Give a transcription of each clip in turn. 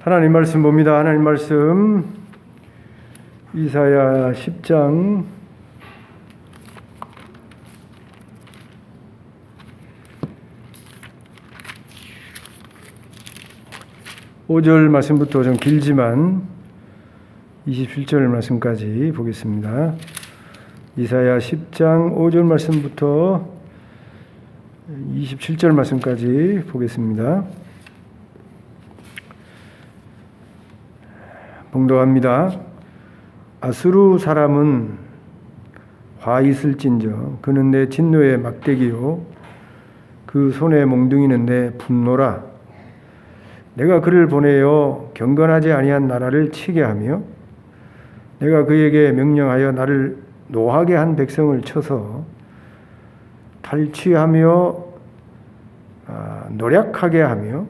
하나님 말씀 봅니다. 하나님 말씀 이사야 10장 5절 말씀부터 좀 길지만 27절 말씀까지 보겠습니다. 이사야 10장 5절 말씀부터 27절 말씀까지 보겠습니다. 봉독합니다. 아수르 사람은 화 있을진저 그는 내 진노의 막대기요 그 손의 몽둥이는 내 분노라. 내가 그를 보내어 경건하지 아니한 나라를 치게 하며 내가 그에게 명령하여 나를 노하게 한 백성을 쳐서 탈취하며 노략하게 하며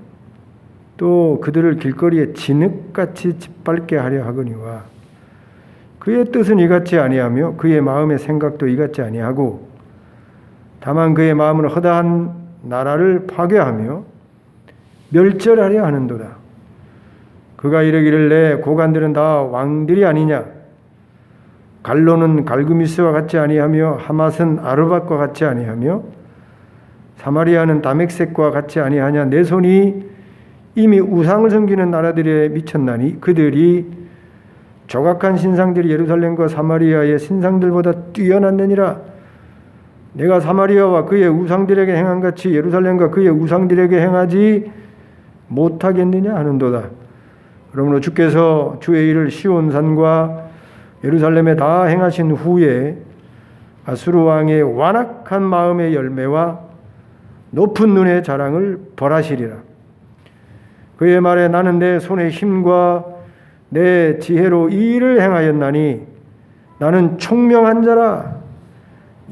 또 그들을 길거리에 진흙같이 짓밟게 하려 하거니와 그의 뜻은 이같지 아니하며 그의 마음의 생각도 이같지 아니하고 다만 그의 마음은 허다한 나라를 파괴하며 멸절하려 하는도다. 그가 이르기를 내 고관들은 다 왕들이 아니냐. 갈로는 갈그미스와 같지 아니하며 하맛은 아르밧과 같지 아니하며 사마리아는 다멕색과 같지 아니하냐. 내 손이 이미 우상을 섬기는 나라들에 미쳤나니 그들이 조각한 신상들이 예루살렘과 사마리아의 신상들보다 뛰어났느니라. 내가 사마리아와 그의 우상들에게 행한 같이 예루살렘과 그의 우상들에게 행하지 못하겠느냐 하는도다. 그러므로 주께서 주의 일을 시온산과 예루살렘에 다 행하신 후에 아수르 왕의 완악한 마음의 열매와 높은 눈의 자랑을 벌하시리라. 그의 말에 나는 내 손의 힘과 내 지혜로 이 일을 행하였나니 나는 총명한 자라.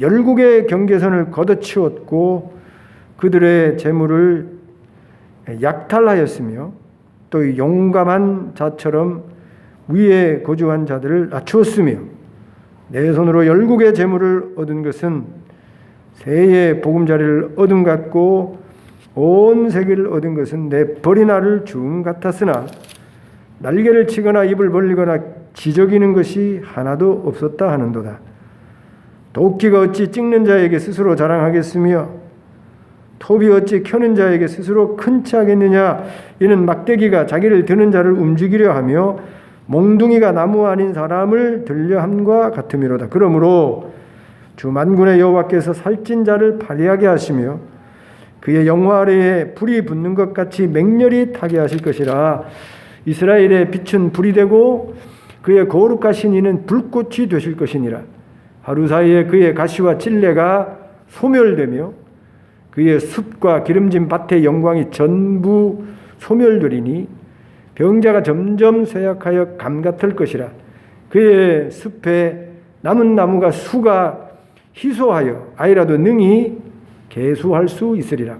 열국의 경계선을 걷어치웠고 그들의 재물을 약탈하였으며 또 용감한 자처럼 위에 거주한 자들을 낮추었으며 내 손으로 열국의 재물을 얻은 것은 새의 보금자리를 얻은 같고 온 세계를 얻은 것은 내 버린 알을 줌 같았으나 날개를 치거나 입을 벌리거나 지저귀는 것이 하나도 없었다 하는도다. 도끼가 어찌 찍는 자에게 스스로 자랑하겠으며 톱이 어찌 켜는 자에게 스스로 큰 치 하겠느냐. 이는 막대기가 자기를 드는 자를 움직이려 하며 몽둥이가 나무 아닌 사람을 들려 함과 같음이로다. 그러므로 주 만군의 여호와께서 살찐 자를 파리하게 하시며 그의 영화 아래에 불이 붙는 것 같이 맹렬히 타게 하실 것이라. 이스라엘의 빛은 불이 되고 그의 거룩하신 이는 불꽃이 되실 것이니라. 하루 사이에 그의 가시와 찔레가 소멸되며 그의 숲과 기름진 밭의 영광이 전부 소멸되리니 병자가 점점 쇠약하여 감 같을 것이라. 그의 숲에 남은 나무가 수가 희소하여 아이라도 능히 계수할 수 있으리라.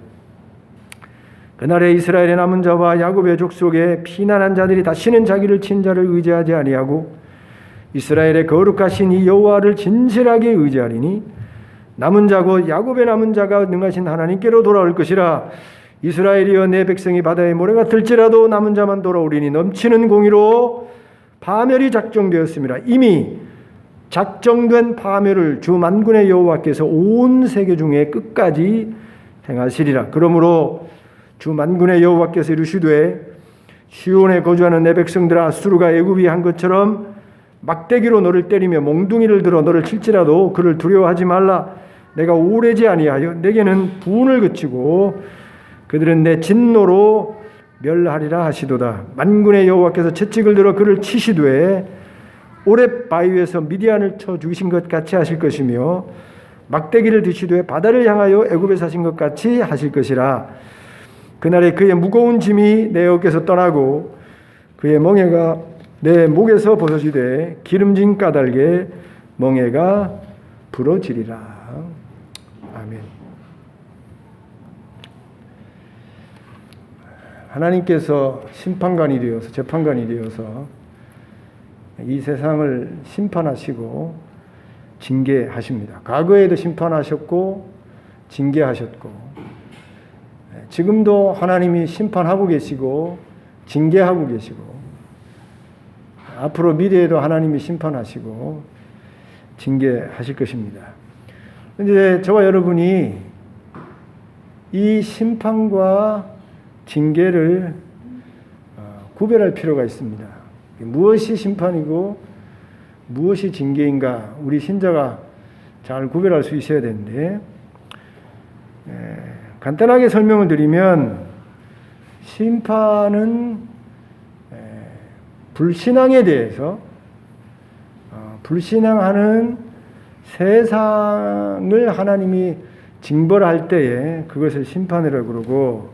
그날에 이스라엘의 남은 자와 야곱의 족속에 피난한 자들이 다시는 자기를 친 자를 의지하지 아니하고 이스라엘의 거룩하신 이 여호와를 진실하게 의지하리니 남은 자고 야곱의 남은 자가 능하신 하나님께로 돌아올 것이라. 이스라엘이여 내 백성이 바다의 모래 같을지라도 남은 자만 돌아오리니 넘치는 공의로 파멸이 작정되었습니다. 이미 작정된 파멸을 주 만군의 여호와께서 온 세계 중에 끝까지 행하시리라. 그러므로 주 만군의 여호와께서 이르시되 시온에 거주하는 내 백성들아 아수르가 애굽이 한 것처럼 막대기로 너를 때리며 몽둥이를 들어 너를 칠지라도 그를 두려워하지 말라. 내가 오래지 아니하여 내게는 분을 그치고 그들은 내 진노로 멸하리라 하시도다. 만군의 여호와께서 채찍을 들어 그를 치시되 오렙 바위에서 미디안을 쳐 죽이신 것 같이 하실 것이며 막대기를 드시되 바다를 향하여 애굽에 사신 것 같이 하실 것이라. 그날에 그의 무거운 짐이 내 어깨에서 떠나고 그의 멍에가 내 목에서 벗어지되 기름진 까닭에 멍에가 부러지리라. 아멘. 하나님께서 심판관이 되어서 재판관이 되어서 이 세상을 심판하시고 징계하십니다. 과거에도 심판하셨고 징계하셨고 지금도 하나님이 심판하고 계시고 징계하고 계시고 앞으로 미래에도 하나님이 심판하시고 징계하실 것입니다. 그런데 저와 여러분이 이 심판과 징계를 구별할 필요가 있습니다. 무엇이 심판이고 무엇이 징계인가 우리 신자가 잘 구별할 수 있어야 되는데, 간단하게 설명을 드리면 심판은 불신앙에 대해서 불신앙하는 세상을 하나님이 징벌할 때에 그것을 심판이라고 그러고,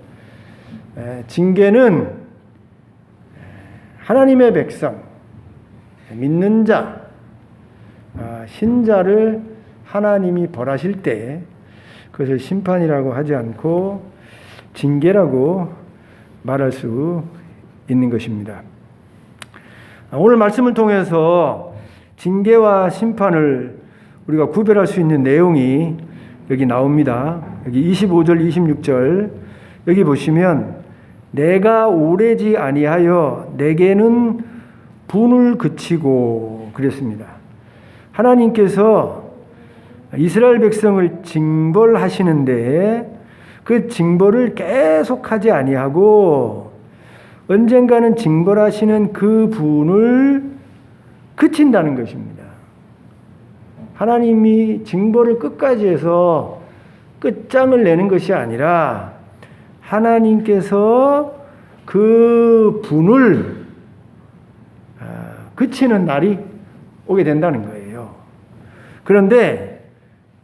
징계는 하나님의 백성, 믿는 자, 신자를 하나님이 벌하실 때 그것을 심판이라고 하지 않고 징계라고 말할 수 있는 것입니다. 오늘 말씀을 통해서 징계와 심판을 우리가 구별할 수 있는 내용이 여기 나옵니다. 여기 25절, 26절 여기 보시면 내가 오래지 아니하여 내게는 분을 그치고 그랬습니다. 하나님께서 이스라엘 백성을 징벌하시는데 그 징벌을 계속하지 아니하고 언젠가는 징벌하시는 그 분을 그친다는 것입니다. 하나님이 징벌을 끝까지 해서 끝장을 내는 것이 아니라 하나님께서 그 분을 그치는 날이 오게 된다는 거예요. 그런데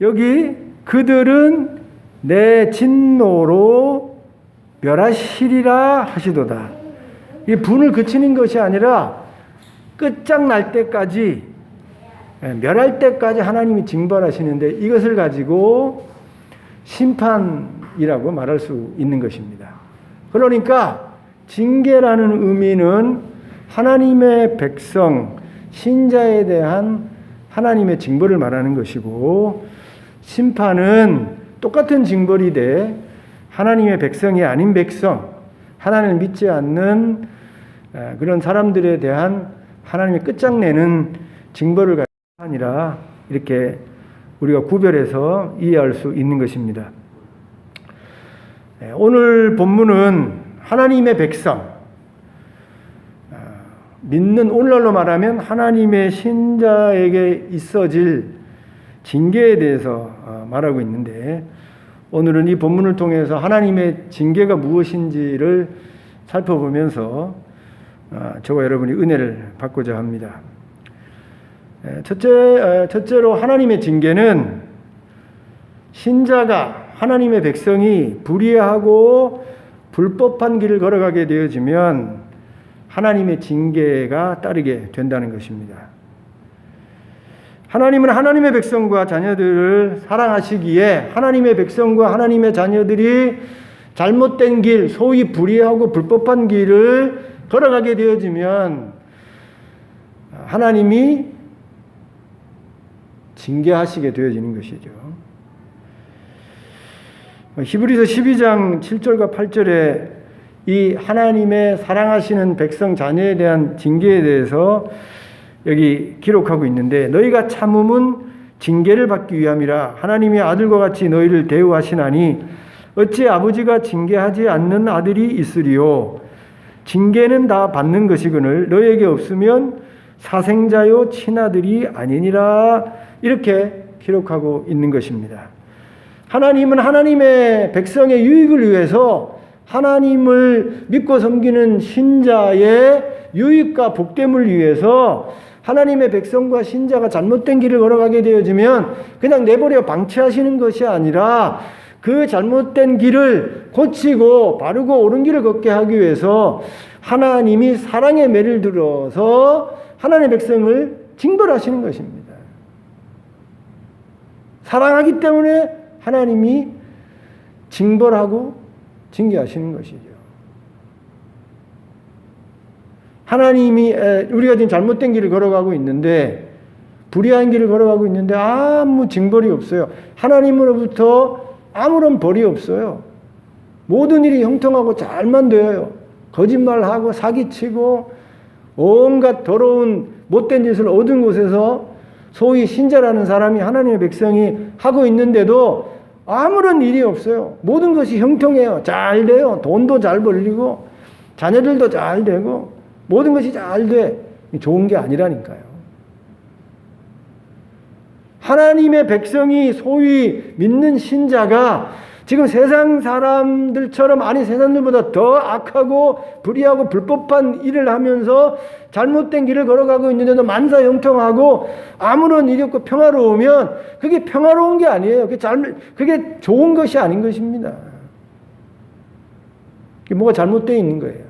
여기 그들은 내 진노로 멸하시리라 하시도다. 이 분을 그치는 것이 아니라 끝장날 때까지, 멸할 때까지 하나님이 징벌하시는데 이것을 가지고 심판이라고 말할 수 있는 것입니다. 그러니까 징계라는 의미는 하나님의 백성, 신자에 대한 하나님의 징벌을 말하는 것이고, 심판은 똑같은 징벌이 돼 하나님의 백성이 아닌 백성, 하나님을 믿지 않는 그런 사람들에 대한 하나님이 끝장내는 징벌을 가지고 아니라 이렇게 우리가 구별해서 이해할 수 있는 것입니다. 오늘 본문은 하나님의 백성, 믿는 오늘날로 말하면 하나님의 신자에게 있어질 징계에 대해서 말하고 있는데, 오늘은 이 본문을 통해서 하나님의 징계가 무엇인지를 살펴보면서 저와 여러분이 은혜를 받고자 합니다. 첫째로 하나님의 징계는 신자가, 하나님의 백성이 불의하고 불법한 길을 걸어가게 되어지면 하나님의 징계가 따르게 된다는 것입니다. 하나님은 하나님의 백성과 자녀들을 사랑하시기에 하나님의 백성과 하나님의 자녀들이 잘못된 길, 소위 불의하고 불법한 길을 걸어가게 되어지면 하나님이 징계하시게 되어지는 것이죠. 히브리서 12장 7절과 8절에 이 하나님의 사랑하시는 백성 자녀에 대한 징계에 대해서 여기 기록하고 있는데, 너희가 참음은 징계를 받기 위함이라 하나님이 아들과 같이 너희를 대우하시나니 어찌 아버지가 징계하지 않는 아들이 있으리요. 징계는 다 받는 것이거늘 너희에게 없으면 사생자요 친아들이 아니니라. 이렇게 기록하고 있는 것입니다. 하나님은 하나님의 백성의 유익을 위해서 하나님을 믿고 섬기는 신자의 유익과 복됨을 위해서 하나님의 백성과 신자가 잘못된 길을 걸어가게 되어지면 그냥 내버려 방치하시는 것이 아니라 그 잘못된 길을 고치고 바르고 옳은 길을 걷게 하기 위해서 하나님이 사랑의 매를 들어서 하나님의 백성을 징벌하시는 것입니다. 사랑하기 때문에 하나님이 징벌하고 징계하시는 것이죠. 하나님이 우리가 지금 잘못된 길을 걸어가고 있는데, 불의한 길을 걸어가고 있는데 아무 징벌이 없어요. 하나님으로부터 아무런 벌이 없어요. 모든 일이 형통하고 잘만 되어요. 거짓말하고 사기치고 온갖 더러운 못된 짓을 얻은 곳에서 소위 신자라는 사람이 하나님의 백성이 하고 있는데도 아무런 일이 없어요. 모든 것이 형통해요. 잘 돼요. 돈도 잘 벌리고 자녀들도 잘 되고 모든 것이 잘 돼. 좋은 게 아니라니까요. 하나님의 백성이 소위 믿는 신자가 지금 세상 사람들처럼, 아니 세상들보다 더 악하고 불의하고 불법한 일을 하면서 잘못된 길을 걸어가고 있는데도 만사 형통하고 아무런 일이 없고 평화로우면 그게 평화로운 게 아니에요. 그게 좋은 것이 아닌 것입니다. 그게 뭐가 잘못되어 있는 거예요.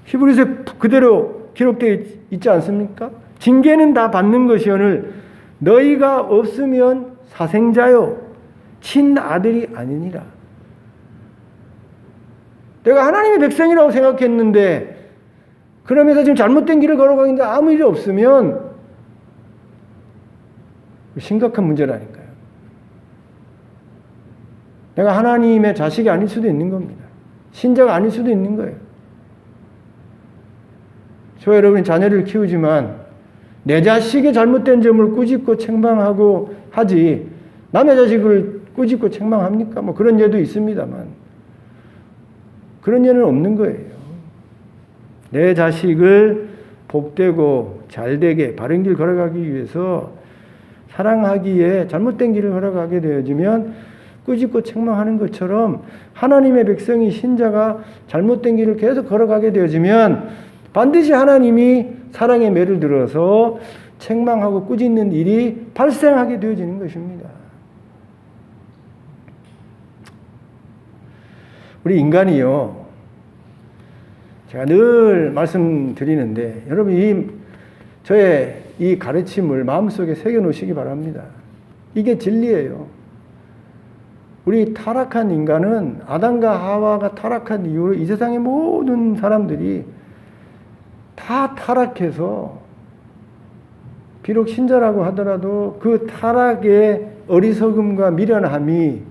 히브리서에 그대로 기록되어 있지 않습니까? 징계는 다 받는 것이오늘 너희가 없으면 사생자요 친아들이 아니니라. 내가 하나님의 백성이라고 생각했는데 그러면서 지금 잘못된 길을 걸어가는데 아무 일이 없으면 심각한 문제라니까요. 내가 하나님의 자식이 아닐 수도 있는 겁니다. 신자가 아닐 수도 있는 거예요. 저와 여러분이 자녀를 키우지만 내 자식의 잘못된 점을 꾸짖고 책망하고 하지 남의 자식을 꾸짖고 책망합니까? 뭐 그런 예도 있습니다만 그런 예는 없는 거예요. 내 자식을 복되고 잘되게 바른 길 걸어가기 위해서 사랑하기에 잘못된 길을 걸어가게 되어지면 꾸짖고 책망하는 것처럼 하나님의 백성이 신자가 잘못된 길을 계속 걸어가게 되어지면 반드시 하나님이 사랑의 매를 들어서 책망하고 꾸짖는 일이 발생하게 되어지는 것입니다. 우리 인간이요, 제가 늘 말씀드리는데 여러분 저의 이 가르침을 마음속에 새겨놓으시기 바랍니다. 이게 진리예요. 우리 타락한 인간은 아담과 하와가 타락한 이후로 이 세상의 모든 사람들이 다 타락해서 비록 신자라고 하더라도 그 타락의 어리석음과 미련함이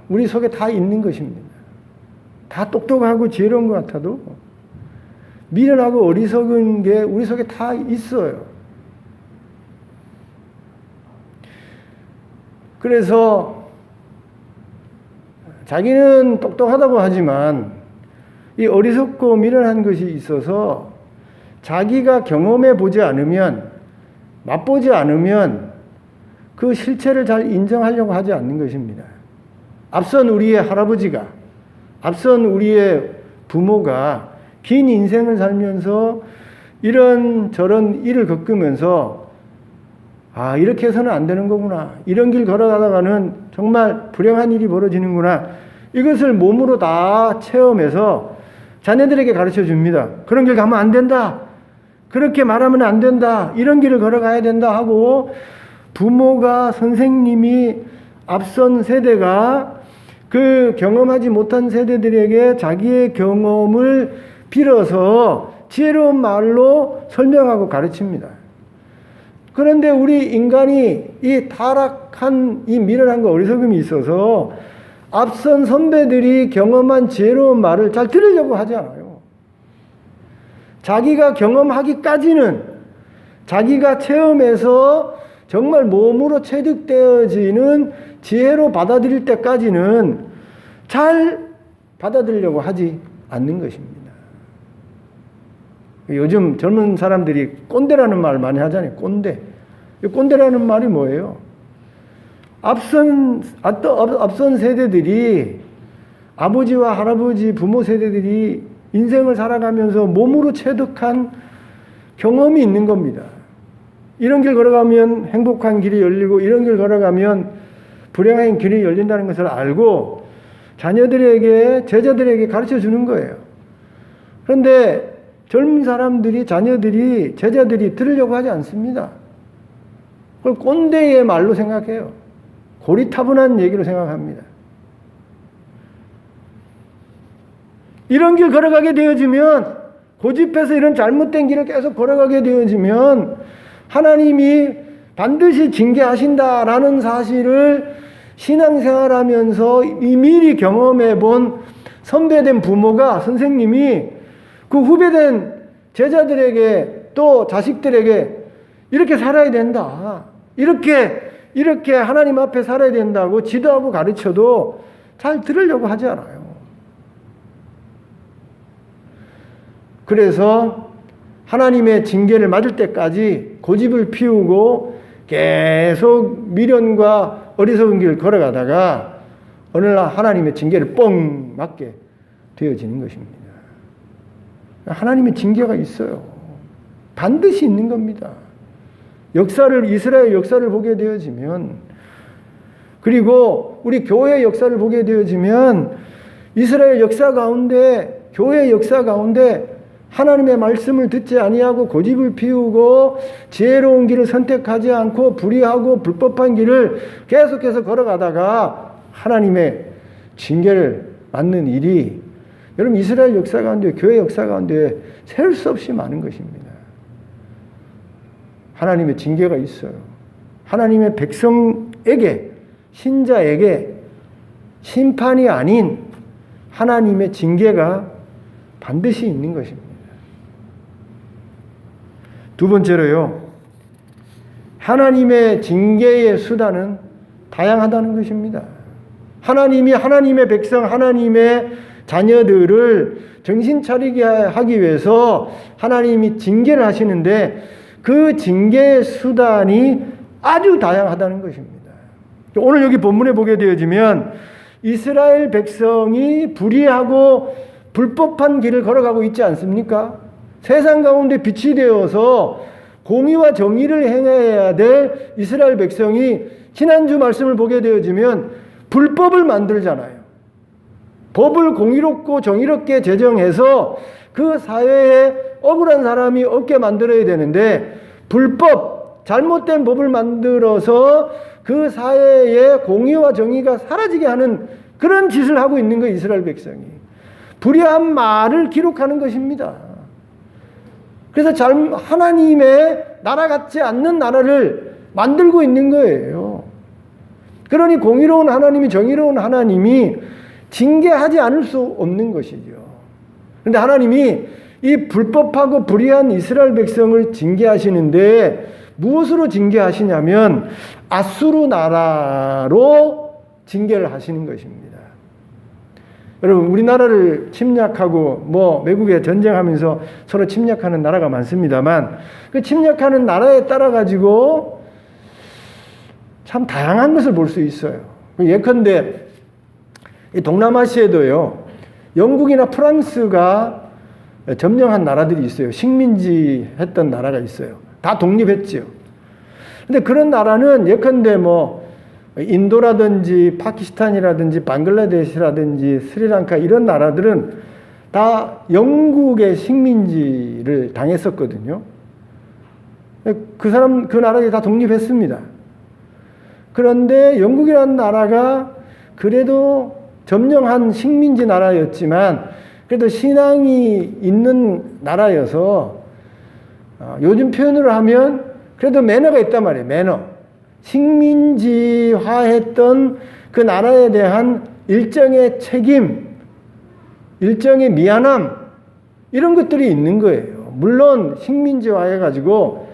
우리 속에 다 있는 것입니다. 다 똑똑하고 지혜로운 것 같아도 미련하고 어리석은 게 우리 속에 다 있어요. 그래서 자기는 똑똑하다고 하지만 이 어리석고 미련한 것이 있어서 자기가 경험해 보지 않으면, 맛보지 않으면 그 실체를 잘 인정하려고 하지 않는 것입니다. 앞선 우리의 할아버지가, 앞선 우리의 부모가 긴 인생을 살면서 이런 저런 일을 겪으면서 아, 이렇게 해서는 안 되는 거구나. 이런 길 걸어가다가는 정말 불행한 일이 벌어지는구나. 이것을 몸으로 다 체험해서 자녀들에게 가르쳐 줍니다. 그런 길 가면 안 된다. 그렇게 말하면 안 된다. 이런 길을 걸어가야 된다 하고 부모가, 선생님이, 앞선 세대가 그 경험하지 못한 세대들에게 자기의 경험을 빌어서 지혜로운 말로 설명하고 가르칩니다. 그런데 우리 인간이 이 타락한 이 미련한 거 어리석음이 있어서 앞선 선배들이 경험한 지혜로운 말을 잘 들으려고 하지 않아요. 자기가 경험하기까지는, 자기가 체험해서 정말 몸으로 체득되어지는 지혜로 받아들일 때까지는 잘 받아들이려고 하지 않는 것입니다. 요즘 젊은 사람들이 꼰대라는 말 많이 하잖아요. 꼰대. 꼰대라는 말이 뭐예요? 앞선 세대들이, 아버지와 할아버지, 부모 세대들이 인생을 살아가면서 몸으로 체득한 경험이 있는 겁니다. 이런 길 걸어가면 행복한 길이 열리고 이런 길 걸어가면 불행한 길이 열린다는 것을 알고 자녀들에게, 제자들에게 가르쳐 주는 거예요. 그런데 젊은 사람들이, 자녀들이, 제자들이 들으려고 하지 않습니다. 그걸 꼰대의 말로 생각해요. 고리타분한 얘기로 생각합니다. 이런 길 걸어가게 되어지면, 고집해서 이런 잘못된 길을 계속 걸어가게 되어지면 하나님이 반드시 징계하신다라는 사실을 신앙생활하면서 미리 경험해 본 선배된 부모가, 선생님이 그 후배된 제자들에게 또 자식들에게 이렇게 살아야 된다, 이렇게 하나님 앞에 살아야 된다고 지도하고 가르쳐도 잘 들으려고 하지 않아요. 그래서 하나님의 징계를 맞을 때까지 고집을 피우고 계속 미련과 어리석은 길을 걸어가다가 어느 날 하나님의 징계를 뻥 맞게 되어지는 것입니다. 하나님의 징계가 있어요. 반드시 있는 겁니다. 이스라엘 역사를 보게 되어지면, 그리고 우리 교회 역사를 보게 되어지면 이스라엘 역사 가운데, 교회 역사 가운데 하나님의 말씀을 듣지 아니하고 고집을 피우고 지혜로운 길을 선택하지 않고 불의하고 불법한 길을 계속해서 걸어가다가 하나님의 징계를 맞는 일이, 여러분, 이스라엘 역사 가운데, 교회 역사 가운데 셀 수 없이 많은 것입니다. 하나님의 징계가 있어요. 하나님의 백성에게, 신자에게 심판이 아닌 하나님의 징계가 반드시 있는 것입니다. 두 번째로요, 하나님의 징계의 수단은 다양하다는 것입니다. 하나님이 하나님의 백성, 하나님의 자녀들을 정신 차리게 하기 위해서 하나님이 징계를 하시는데 그 징계의 수단이 아주 다양하다는 것입니다. 오늘 여기 본문에 보게 되어지면 이스라엘 백성이 불의하고 불법한 길을 걸어가고 있지 않습니까? 세상 가운데 빛이 되어서 공의와 정의를 행해야 될 이스라엘 백성이 지난주 말씀을 보게 되어지면 불법을 만들잖아요. 법을 공의롭고 정의롭게 제정해서 그 사회에 억울한 사람이 없게 만들어야 되는데 불법, 잘못된 법을 만들어서 그 사회에 공의와 정의가 사라지게 하는 그런 짓을 하고 있는 거예요. 이스라엘 백성이. 불의한 말을 기록하는 것입니다. 그래서 하나님의 나라 같지 않는 나라를 만들고 있는 거예요. 그러니 공의로운 하나님이, 정의로운 하나님이 징계하지 않을 수 없는 것이죠. 그런데 하나님이 이 불법하고 불의한 이스라엘 백성을 징계하시는데 무엇으로 징계하시냐면 아수르 나라로 징계를 하시는 것입니다. 여러분, 우리나라를 침략하고 외국에 전쟁하면서 서로 침략하는 나라가 많습니다만 그 침략하는 나라에 따라 가지고 참 다양한 것을 볼 수 있어요. 예컨대 이 동남아시아에도요, 영국이나 프랑스가 점령한 나라들이 있어요. 식민지 했던 나라가 있어요. 다 독립했죠. 근데 그런 나라는 예컨대 인도라든지 파키스탄이라든지 방글라데시라든지 스리랑카 이런 나라들은 다 영국의 식민지를 당했었거든요. 그 나라들이 다 독립했습니다. 그런데 영국이라는 나라가 그래도 점령한 식민지 나라였지만 그래도 신앙이 있는 나라여서 요즘 표현으로 하면 그래도 매너가 있단 말이에요. 매너. 식민지화했던 그 나라에 대한 일정의 책임, 일정의 미안함, 이런 것들이 있는 거예요. 물론 식민지화해가지고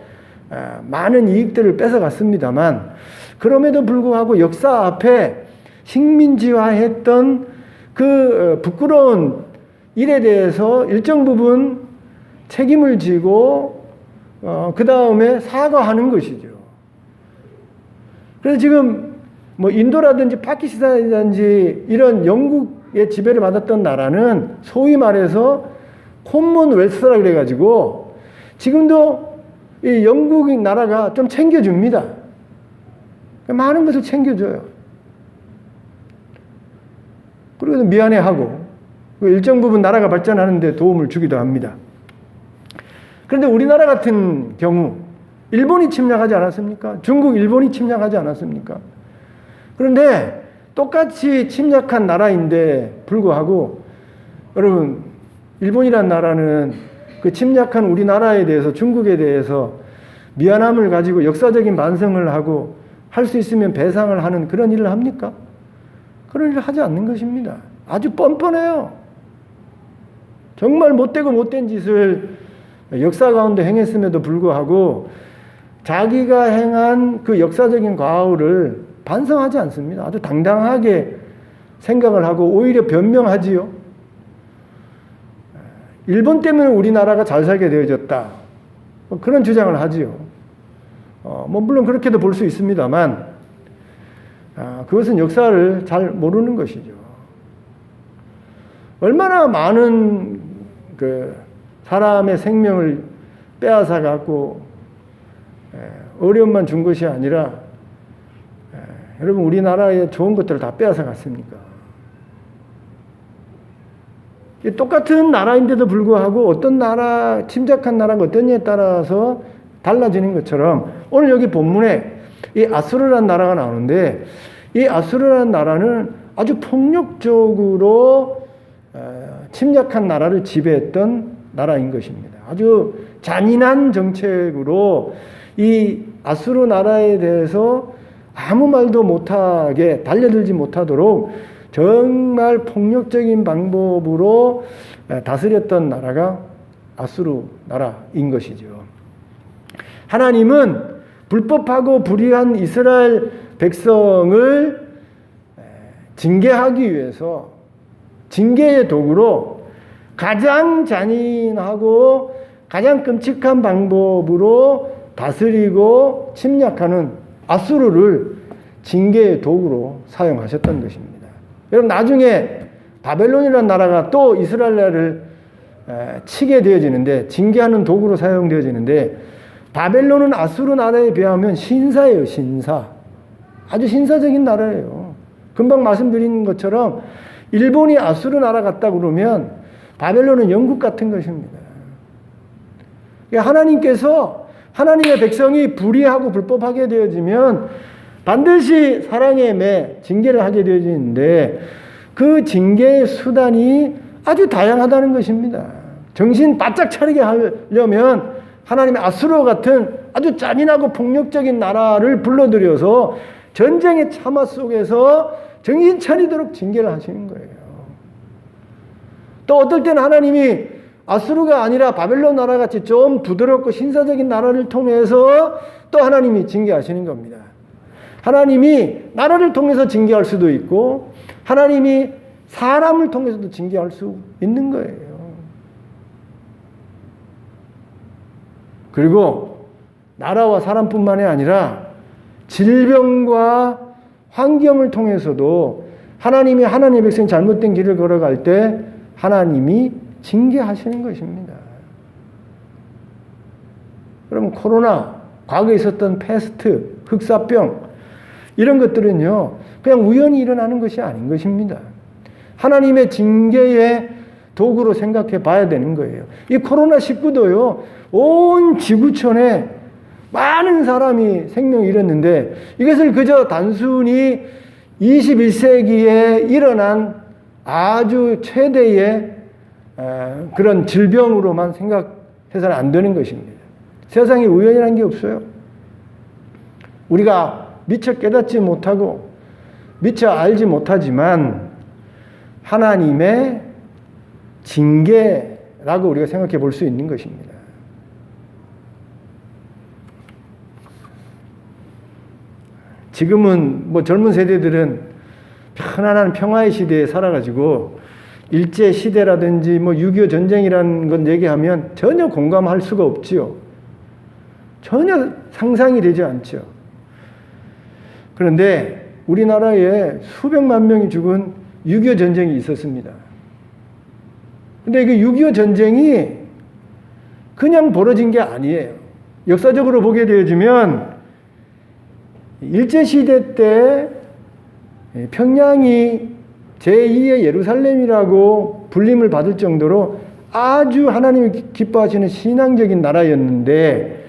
많은 이익들을 뺏어갔습니다만 그럼에도 불구하고 역사 앞에 식민지화했던 그 부끄러운 일에 대해서 일정 부분 책임을 지고 그 다음에 사과하는 것이죠. 그래서 지금 인도라든지 파키스탄이라든지 이런 영국의 지배를 받았던 나라는 소위 말해서 콤먼웰스라 그래가지고 지금도 이 영국 나라가 좀 챙겨줍니다. 많은 것을 챙겨줘요. 그리고 미안해하고 일정 부분 나라가 발전하는 데 도움을 주기도 합니다. 그런데 우리나라 같은 경우 일본이 침략하지 않았습니까? 중국, 일본이 침략하지 않았습니까? 그런데 똑같이 침략한 나라인데 불구하고 여러분, 일본이란 나라는 그 침략한 우리나라에 대해서, 중국에 대해서 미안함을 가지고 역사적인 반성을 하고 할 수 있으면 배상을 하는 그런 일을 합니까? 그런 일을 하지 않는 것입니다. 아주 뻔뻔해요. 정말 못되고 못된 짓을 역사 가운데 행했음에도 불구하고 자기가 행한 그 역사적인 과오를 반성하지 않습니다. 아주 당당하게 생각을 하고 오히려 변명하지요. 일본 때문에 우리나라가 잘 살게 되어졌다. 그런 주장을 하지요. 물론 그렇게도 볼 수 있습니다만, 그것은 역사를 잘 모르는 것이죠. 얼마나 많은 그 사람의 생명을 빼앗아 갖고 어려움만 준 것이 아니라, 여러분, 우리나라의 좋은 것들을 다 빼앗아 갔습니까? 똑같은 나라인데도 불구하고 어떤 나라, 침략한 나라가 어떠냐에 따라서 달라지는 것처럼 오늘 여기 본문에 이 아수르라는 나라가 나오는데 이 아수르라는 나라는 아주 폭력적으로 침략한 나라를 지배했던 나라인 것입니다. 아주 잔인한 정책으로 이 아수르 나라에 대해서 아무 말도 못하게 달려들지 못하도록 정말 폭력적인 방법으로 다스렸던 나라가 아수르 나라인 것이죠. 하나님은 불법하고 불의한 이스라엘 백성을 징계하기 위해서 징계의 도구로 가장 잔인하고 가장 끔찍한 방법으로 다스리고 침략하는 아수르를 징계의 도구로 사용하셨던 것입니다. 여러분, 나중에 바벨론이라는 나라가 또 이스라엘을 치게 되어지는데, 징계하는 도구로 사용되어지는데, 바벨론은 아수르 나라에 비하면 신사예요, 신사. 아주 신사적인 나라예요. 금방 말씀드린 것처럼 일본이 아수르 나라 같다 그러면 바벨론은 영국 같은 것입니다. 하나님께서 하나님의 백성이 불의하고 불법하게 되어지면 반드시 사랑의 매 징계를 하게 되어지는데 그 징계의 수단이 아주 다양하다는 것입니다. 정신 바짝 차리게 하려면 하나님의 아수르 같은 아주 잔인하고 폭력적인 나라를 불러들여서 전쟁의 참화 속에서 정신 차리도록 징계를 하시는 거예요. 또 어떨 때는 하나님이 아수르가 아니라 바벨론 나라 같이 좀 부드럽고 신사적인 나라를 통해서 또 하나님이 징계하시는 겁니다. 하나님이 나라를 통해서 징계할 수도 있고 하나님이 사람을 통해서도 징계할 수 있는 거예요. 그리고 나라와 사람뿐만이 아니라 질병과 환경을 통해서도 하나님이 하나님의 백성이 잘못된 길을 걸어갈 때 하나님이 징계하시는 것입니다. 그럼 코로나, 과거에 있었던 패스트, 흑사병 이런 것들은요 그냥 우연히 일어나는 것이 아닌 것입니다. 하나님의 징계의 도구로 생각해 봐야 되는 거예요. 이 코로나19도요 온 지구촌에 많은 사람이 생명을 잃었는데 이것을 그저 단순히 21세기에 일어난 아주 최대의 그런 질병으로만 생각해서는 안 되는 것입니다. 세상에 우연이라는 게 없어요. 우리가 미처 깨닫지 못하고 미처 알지 못하지만 하나님의 징계라고 우리가 생각해 볼 수 있는 것입니다. 지금은 뭐 젊은 세대들은 편안한 평화의 시대에 살아가지고 일제 시대라든지 뭐 6.25 전쟁이라는 건 얘기하면 전혀 공감할 수가 없지요. 전혀 상상이 되지 않죠. 그런데 우리나라에 수백만 명이 죽은 6.25 전쟁이 있었습니다. 근데 그 6.25 전쟁이 그냥 벌어진 게 아니에요. 역사적으로 보게 되어지면 일제시대 때 평양이 제2의 예루살렘이라고 불림을 받을 정도로 아주 하나님이 기뻐하시는 신앙적인 나라였는데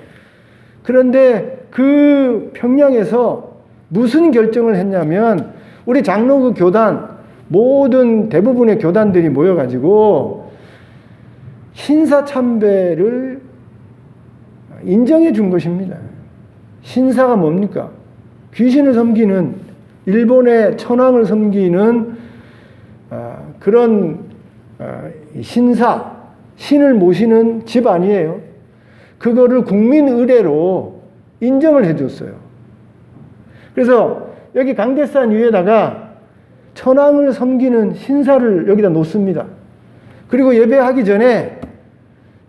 그런데 그 평양에서 무슨 결정을 했냐면 우리 장로교 교단 모든 대부분의 교단들이 모여가지고 신사참배를 인정해 준 것입니다. 신사가 뭡니까? 귀신을 섬기는, 일본의 천황을 섬기는 그런 신을 모시는 집 아니에요. 그거를 국민 의례로 인정을 해줬어요. 그래서 여기 강대산 위에다가 천황을 섬기는 신사를 여기다 놓습니다. 그리고 예배하기 전에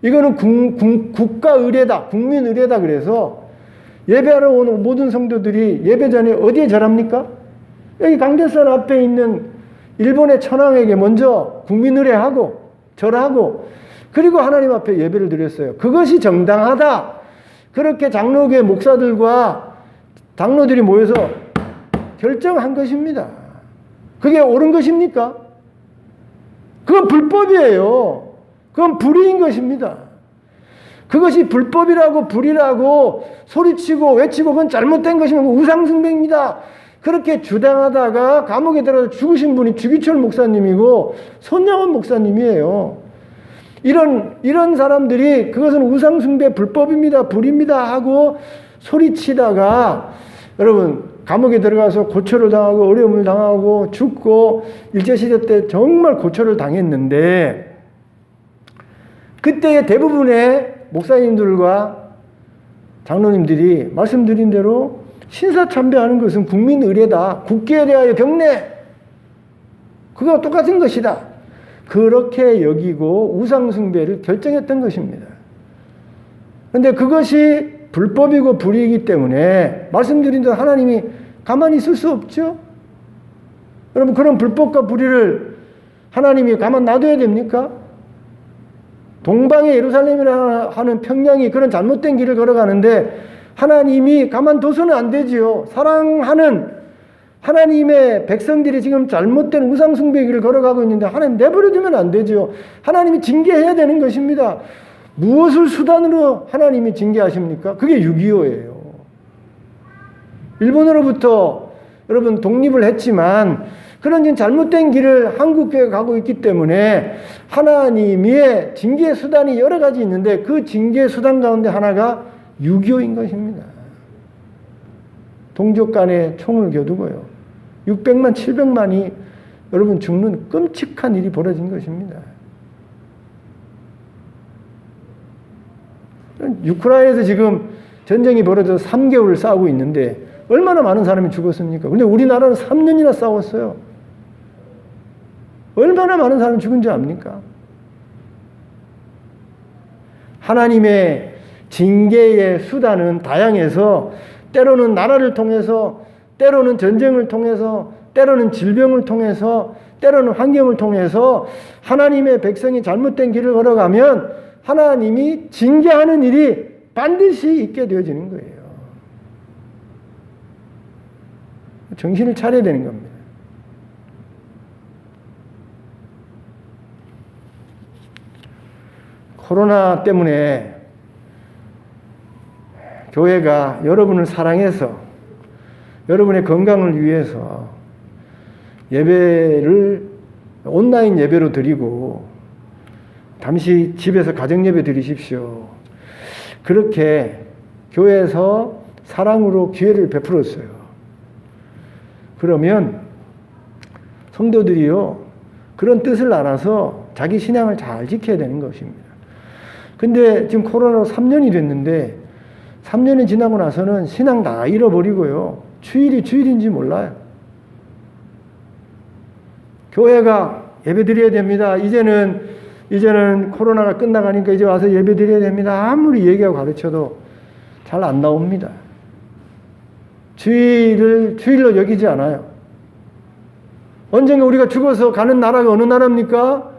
이거는 국가 의례다, 국민 의례다 그래서 예배하러 오는 모든 성도들이 예배 전에 어디에 절합니까? 여기 강대산 앞에 있는 일본의 천황에게 먼저 국민 의례하고 절하고 그리고 하나님 앞에 예배를 드렸어요. 그것이 정당하다. 그렇게 장로교회 목사들과 장로들이 모여서 결정한 것입니다. 그게 옳은 것입니까? 그건 불법이에요. 그건 불의인 것입니다. 그것이 불법이라고 불의라고 소리치고 외치고 그건 잘못된 것이면 우상숭배입니다. 그렇게 주장하다가 감옥에 들어서 죽으신 분이 주기철 목사님이고 손양원 목사님이에요. 이런 사람들이 그것은 우상숭배 불법입니다. 불입니다 하고 소리치다가 여러분 감옥에 들어가서 고초를 당하고 어려움을 당하고 죽고 일제시대 때 정말 고초를 당했는데 그때의 대부분의 목사님들과 장로님들이 말씀드린 대로 신사참배하는 것은 국민 의례다. 국기에 대하여 경례. 그거와 똑같은 것이다. 그렇게 여기고 우상숭배를 결정했던 것입니다. 그런데 그것이 불법이고 불의이기 때문에 말씀드린 대로 하나님이 가만히 있을 수 없죠. 여러분 그런 불법과 불의를 하나님이 가만 놔둬야 됩니까? 동방의 예루살렘이라 하는 평양이 그런 잘못된 길을 걸어가는데 하나님이 가만둬서는 안 되지요. 사랑하는 하나님의 백성들이 지금 잘못된 우상숭배 길을 걸어가고 있는데 하나님 내버려두면 안 되지요. 하나님이 징계해야 되는 것입니다. 무엇을 수단으로 하나님이 징계하십니까? 그게 6.25예요. 일본으로부터 여러분 독립을 했지만 그런 지금 잘못된 길을 한국교회가 가고 있기 때문에 하나님의 징계 수단이 여러 가지 있는데 그 징계 수단 가운데 하나가 6.25인 것입니다. 동족 간에 총을 겨두고요. 600만, 700만이 여러분 죽는 끔찍한 일이 벌어진 것입니다. 우크라이나에서 지금 전쟁이 벌어져서 3개월을 싸우고 있는데 얼마나 많은 사람이 죽었습니까? 근데 우리나라는 3년이나 싸웠어요. 얼마나 많은 사람이 죽은지 압니까? 하나님의 징계의 수단은 다양해서 때로는 나라를 통해서 때로는 전쟁을 통해서 때로는 질병을 통해서 때로는 환경을 통해서 하나님의 백성이 잘못된 길을 걸어가면 하나님이 징계하는 일이 반드시 있게 되어지는 거예요. 정신을 차려야 되는 겁니다. 코로나 때문에 교회가 여러분을 사랑해서 여러분의 건강을 위해서 예배를 온라인 예배로 드리고 잠시 집에서 가정예배 드리십시오. 그렇게 교회에서 사랑으로 기회를 베풀었어요. 그러면 성도들이요 그런 뜻을 알아서 자기 신앙을 잘 지켜야 되는 것입니다. 근데 지금 코로나로 3년이 됐는데 3년이 지나고 나서는 신앙 다 잃어버리고요. 주일이 주일인지 몰라요. 교회가 예배 드려야 됩니다. 이제는 코로나가 끝나가니까 이제 와서 예배 드려야 됩니다. 아무리 얘기하고 가르쳐도 잘 안 나옵니다. 주일로 여기지 않아요. 언젠가 우리가 죽어서 가는 나라가 어느 나라입니까?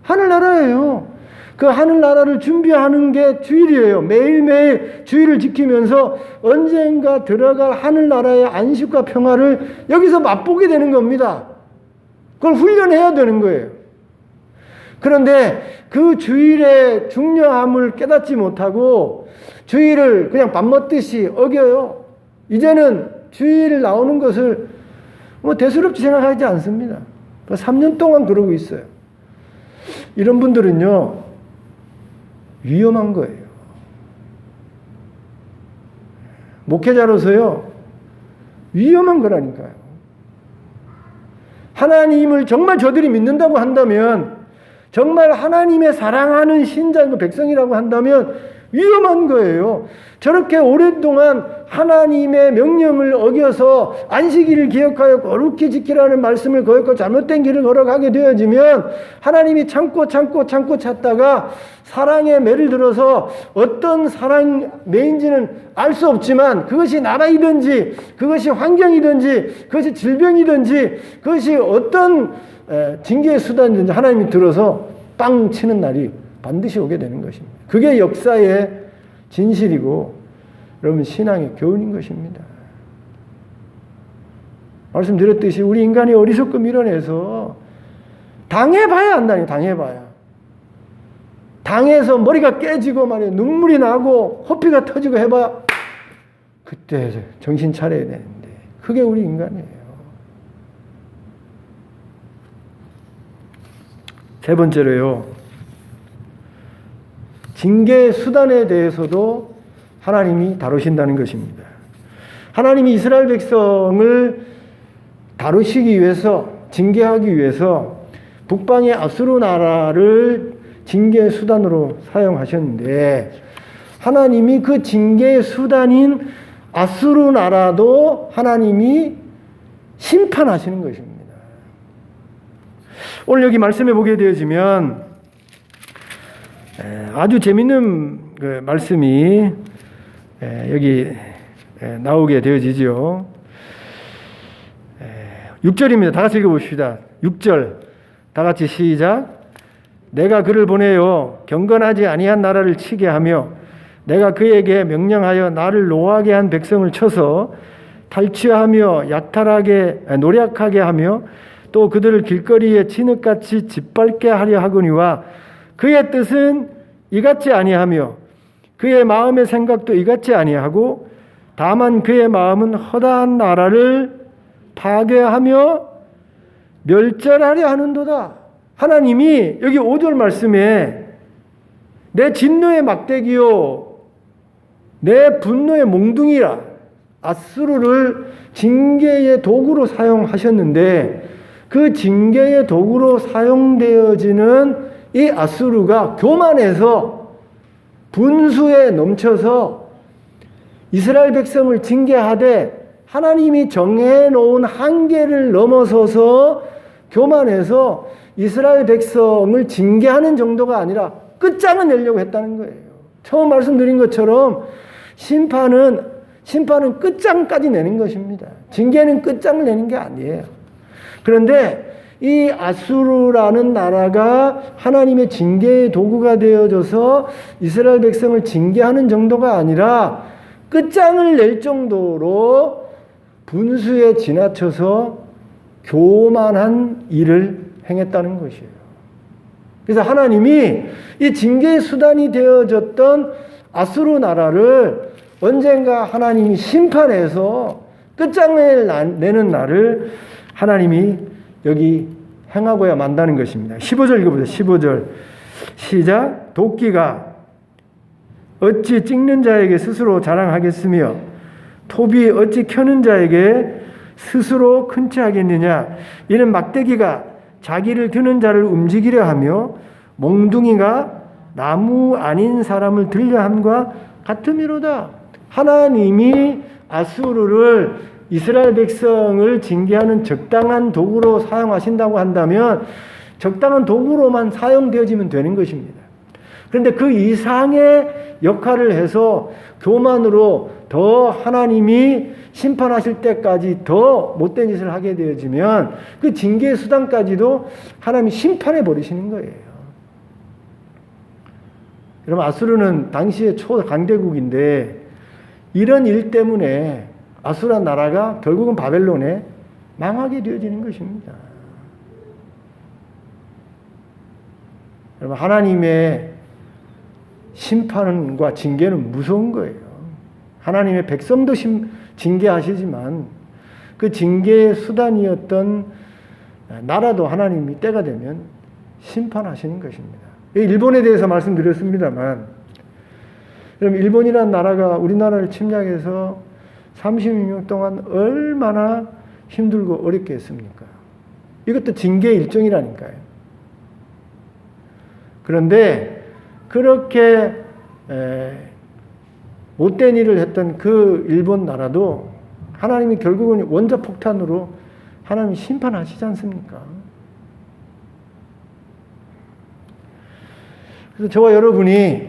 하늘나라예요. 그 하늘나라를 준비하는 게 주일이에요. 매일매일 주일을 지키면서 언젠가 들어갈 하늘나라의 안식과 평화를 여기서 맛보게 되는 겁니다. 그걸 훈련해야 되는 거예요. 그런데 그 주일의 중요함을 깨닫지 못하고 주일을 그냥 밥 먹듯이 어겨요. 이제는 주일 나오는 것을 대수롭지 생각하지 않습니다. 3년 동안 그러고 있어요. 이런 분들은요, 위험한 거예요. 목회자로서요, 위험한 거라니까요. 하나님을 정말 저들이 믿는다고 한다면, 정말 하나님의 사랑하는 신자이고 백성이라고 한다면 위험한 거예요. 저렇게 오랫동안 하나님의 명령을 어겨서 안식일을 기억하여 거룩히 지키라는 말씀을 거역하고 잘못된 길을 걸어가게 되어지면 하나님이 참고 찾다가 사랑의 매를 들어서 어떤 사랑매인지는 알 수 없지만 그것이 나라이든지 그것이 환경이든지 그것이 질병이든지 그것이 어떤 징계의 수단이든지 하나님이 들어서 빵 치는 날이 반드시 오게 되는 것입니다. 그게 역사의 진실이고 여러분 신앙의 교훈인 것입니다. 말씀드렸듯이 우리 인간이 어리석고 밀어내서 당해봐야 한다니. 당해서 머리가 깨지고 말이에요. 눈물이 나고 호피가 터지고 해봐 그때 정신 차려야 되는데 그게 우리 인간이에요. 세 번째로요. 징계의 수단에 대해서도 하나님이 다루신다는 것입니다. 하나님이 이스라엘 백성을 다루시기 위해서, 징계하기 위해서 북방의 아수르 나라를 징계의 수단으로 사용하셨는데 하나님이 그 징계의 수단인 아수르 나라도 하나님이 심판하시는 것입니다. 오늘 여기 말씀해 보게 되어지면 아주 재밌는 그 말씀이 여기 나오게 되어지죠. 6절입니다. 다 같이 읽어봅시다. 6절 다 같이 시작. 내가 그를 보내어 경건하지 아니한 나라를 치게 하며 내가 그에게 명령하여 나를 노하게 한 백성을 쳐서 탈취하며 약탈하게 노략하게 하며 또 그들을 길거리에 진흙같이 짓밟게 하려 하거니와 그의 뜻은 이같지 아니하며 그의 마음의 생각도 이같지 아니하고 다만 그의 마음은 허다한 나라를 파괴하며 멸절하려 하는도다. 하나님이 여기 5절 말씀에 내 진노의 막대기요 내 분노의 몽둥이라 아수르를 징계의 도구로 사용하셨는데 그 징계의 도구로 사용되어지는 이 아수르가 교만해서 분수에 넘쳐서 이스라엘 백성을 징계하되 하나님이 정해놓은 한계를 넘어서서 교만해서 이스라엘 백성을 징계하는 정도가 아니라 끝장을 내려고 했다는 거예요. 처음 말씀드린 것처럼 심판은 끝장까지 내는 것입니다. 징계는 끝장을 내는 게 아니에요. 그런데 이 아수르라는 나라가 하나님의 징계의 도구가 되어져서 이스라엘 백성을 징계하는 정도가 아니라 끝장을 낼 정도로 분수에 지나쳐서 교만한 일을 행했다는 것이에요. 그래서 하나님이 이 징계의 수단이 되어졌던 아수르 나라를 언젠가 하나님이 심판해서 끝장을 내는 날을 하나님이 여기 행하고야 만다는 것입니다. 15절 읽어보세요. 15절 시작. 도끼가 어찌 찍는 자에게 스스로 자랑하겠으며 톱이 어찌 켜는 자에게 스스로 큰 채 하겠느냐. 이는 막대기가 자기를 드는 자를 움직이려 하며 몽둥이가 나무 아닌 사람을 들려 함과 같음이로다. 하나님이 아수르를 이스라엘 백성을 징계하는 적당한 도구로 사용하신다고 한다면 적당한 도구로만 사용되어지면 되는 것입니다. 그런데 그 이상의 역할을 해서 교만으로 더 하나님이 심판하실 때까지 더 못된 짓을 하게 되어지면 그 징계의 수단까지도 하나님이 심판해 버리시는 거예요. 여러분 아수르는 당시의 초강대국인데 이런 일 때문에 아수르 나라가 결국은 바벨론에 망하게 되어지는 것입니다. 여러분 하나님의 심판과 징계는 무서운 거예요. 하나님의 백성도 징계하시지만 그 징계의 수단이었던 나라도 하나님이 때가 되면 심판하시는 것입니다. 일본에 대해서 말씀드렸습니다만 여러분 일본이라는 나라가 우리나라를 침략해서 30년 동안 얼마나 힘들고 어렵게 했습니까? 이것도 징계의 일종이라니까요. 그런데 그렇게 못된 일을 했던 그 일본 나라도 하나님이 결국은 원자폭탄으로 하나님이 심판하시지 않습니까? 그래서 저와 여러분이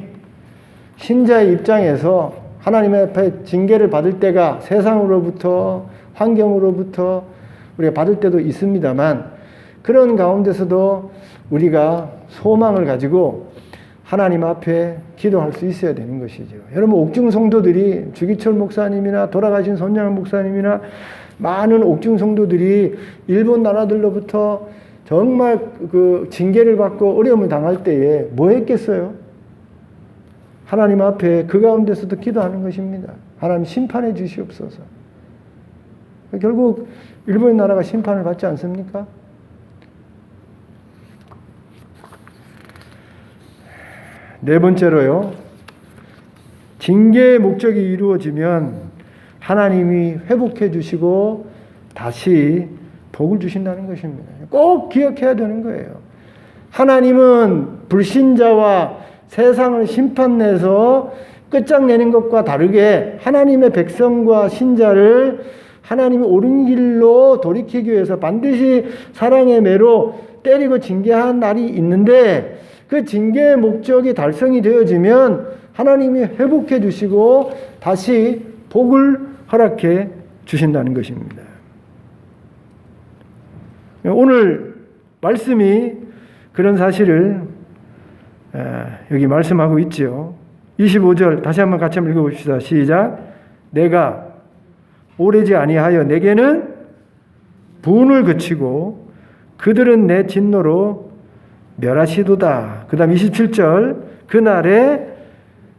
신자의 입장에서 하나님 앞에 징계를 받을 때가 세상으로부터 환경으로부터 우리가 받을 때도 있습니다만 그런 가운데서도 우리가 소망을 가지고 하나님 앞에 기도할 수 있어야 되는 것이죠. 여러분 옥중 성도들이 주기철 목사님이나 돌아가신 손양은 목사님이나 많은 옥중 성도들이 일본 나라들로부터 정말 그 징계를 받고 어려움을 당할 때에 뭐 했겠어요? 하나님 앞에 그 가운데서도 기도하는 것입니다. 하나님 심판해 주시옵소서. 결국 일본 나라가 심판을 받지 않습니까? 네 번째로요. 징계의 목적이 이루어지면 하나님이 회복해 주시고 다시 복을 주신다는 것입니다. 꼭 기억해야 되는 거예요. 하나님은 불신자와 세상을 심판내서 끝장내는 것과 다르게 하나님의 백성과 신자를 하나님이 옳은 길로 돌이키기 위해서 반드시 사랑의 매로 때리고 징계한 날이 있는데 그 징계의 목적이 달성이 되어지면 하나님이 회복해 주시고 다시 복을 허락해 주신다는 것입니다. 오늘 말씀이 그런 사실을 여기 말씀하고 있죠. 25절 다시 한번 같이 한번 읽어봅시다. 시작. 내가 오래지 아니하여 내게는 분을 그치고 그들은 내 진노로 멸하시도다. 그 다음 27절 그날에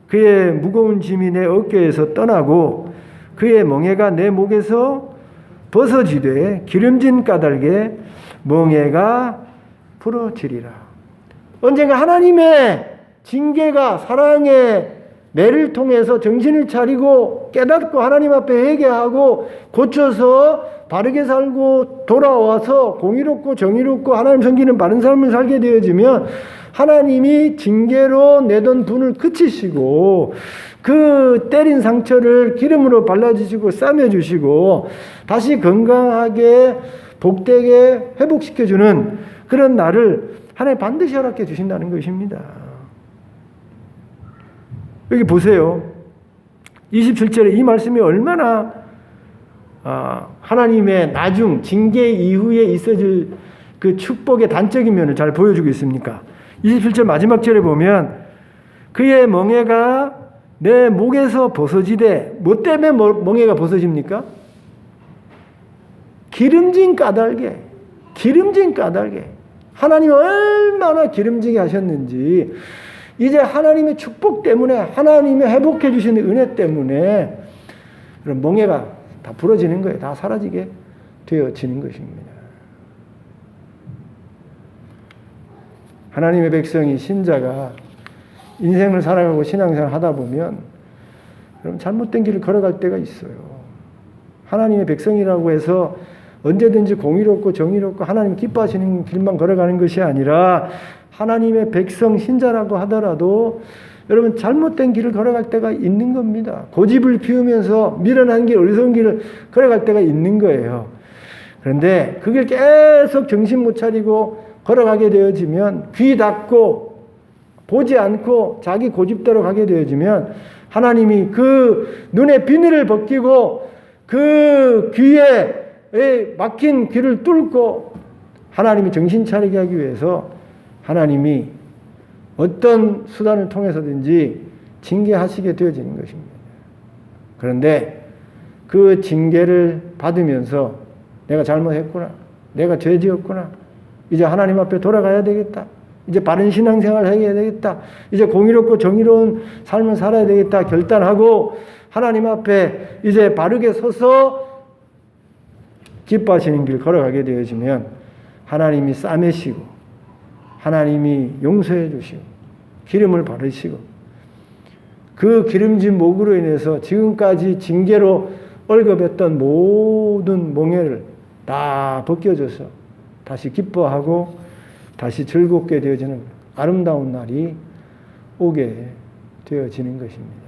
그의 무거운 짐이 내 어깨에서 떠나고 그의 멍에가 내 목에서 벗어지되 기름진 까닭에 멍에가 풀어지리라. 언젠가 하나님의 징계가 사랑의 매를 통해서 정신을 차리고 깨닫고 하나님 앞에 회개하고 고쳐서 바르게 살고 돌아와서 공의롭고 정의롭고 하나님 섬기는 바른 삶을 살게 되어지면 하나님이 징계로 내던 분을 그치시고 그 때린 상처를 기름으로 발라주시고 싸매주시고 다시 건강하게 복되게 회복시켜주는 그런 날을 하나님 반드시 허락해 주신다는 것입니다. 여기 보세요. 27절에 이 말씀이 얼마나 하나님의 나중 징계 이후에 있어질 그 축복의 단적인 면을 잘 보여주고 있습니까? 27절 마지막 절에 보면 그의 멍에가 내 목에서 벗어지되 뭐 때문에 멍에가 벗어집니까? 기름진 까닭에 하나님이 얼마나 기름지게 하셨는지 이제 하나님의 축복 때문에 하나님의 회복해 주시는 은혜 때문에 그런 멍에가 다 부러지는 거예요. 다 사라지게 되어지는 것입니다. 하나님의 백성이 신자가 인생을 살아가고 신앙생활을 하다 보면 여러분 잘못된 길을 걸어갈 때가 있어요. 하나님의 백성이라고 해서 언제든지 공의롭고 정의롭고 하나님 기뻐하시는 길만 걸어가는 것이 아니라 하나님의 백성 신자라고 하더라도 여러분 잘못된 길을 걸어갈 때가 있는 겁니다. 고집을 피우면서 미련한 길, 어리석은 길을 걸어갈 때가 있는 거예요. 그런데 그 길 계속 정신 못 차리고 걸어가게 되어지면 귀 닫고 보지 않고 자기 고집대로 가게 되어지면 하나님이 그 눈에 비늘을 벗기고 그 귀에 막힌 귀를 뚫고 하나님이 정신 차리게 하기 위해서 하나님이 어떤 수단을 통해서든지 징계하시게 되어지는 것입니다. 그런데 그 징계를 받으면서 내가 잘못했구나, 내가 죄 지었구나, 이제 하나님 앞에 돌아가야 되겠다, 이제 바른 신앙생활을 해야 되겠다, 이제 공의롭고 정의로운 삶을 살아야 되겠다 결단하고 하나님 앞에 이제 바르게 서서 기뻐하시는 길 걸어가게 되어지면 하나님이 싸매시고 하나님이 용서해 주시고 기름을 바르시고 그 기름진 목으로 인해서 지금까지 징계로 얽어뱉던 모든 몽해를 다 벗겨져서 다시 기뻐하고 다시 즐겁게 되어지는 아름다운 날이 오게 되어지는 것입니다.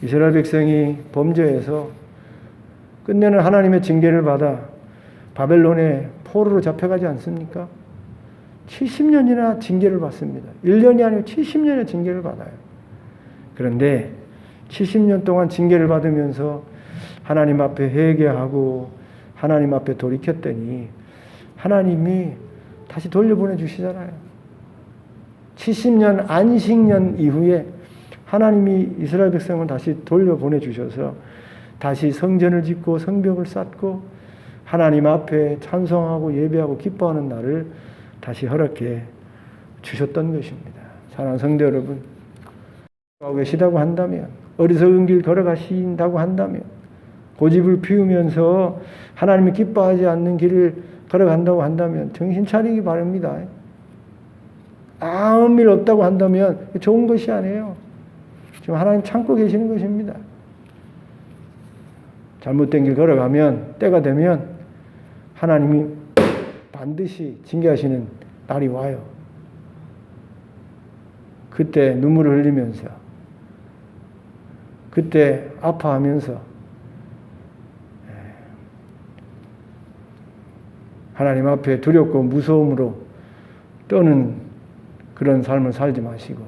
이스라엘 백성이 범죄해서 끝내는 하나님의 징계를 받아 바벨론의 포로로 잡혀가지 않습니까? 70년이나 징계를 받습니다. 1년이 아니고 70년의 징계를 받아요. 그런데 70년 동안 징계를 받으면서 하나님 앞에 회개하고 하나님 앞에 돌이켰더니 하나님이 다시 돌려보내 주시잖아요. 70년 안식년 이후에 하나님이 이스라엘 백성을 다시 돌려보내 주셔서 다시 성전을 짓고 성벽을 쌓고 하나님 앞에 찬송하고 예배하고 기뻐하는 날을 다시 허락해 주셨던 것입니다. 사랑하는 성도 여러분, 하고 계시다고 한다면, 어리석은 길 걸어가신다고 한다면, 고집을 피우면서 하나님이 기뻐하지 않는 길을 걸어간다고 한다면 정신 차리기 바랍니다. 아무 일 없다고 한다면 좋은 것이 아니에요. 지금 하나님 참고 계시는 것입니다. 잘못된 길 걸어가면 때가 되면 하나님이 반드시 징계하시는 날이 와요. 그때 눈물을 흘리면서 그때 아파하면서 하나님 앞에 두렵고 무서움으로 떠는 그런 삶을 살지 마시고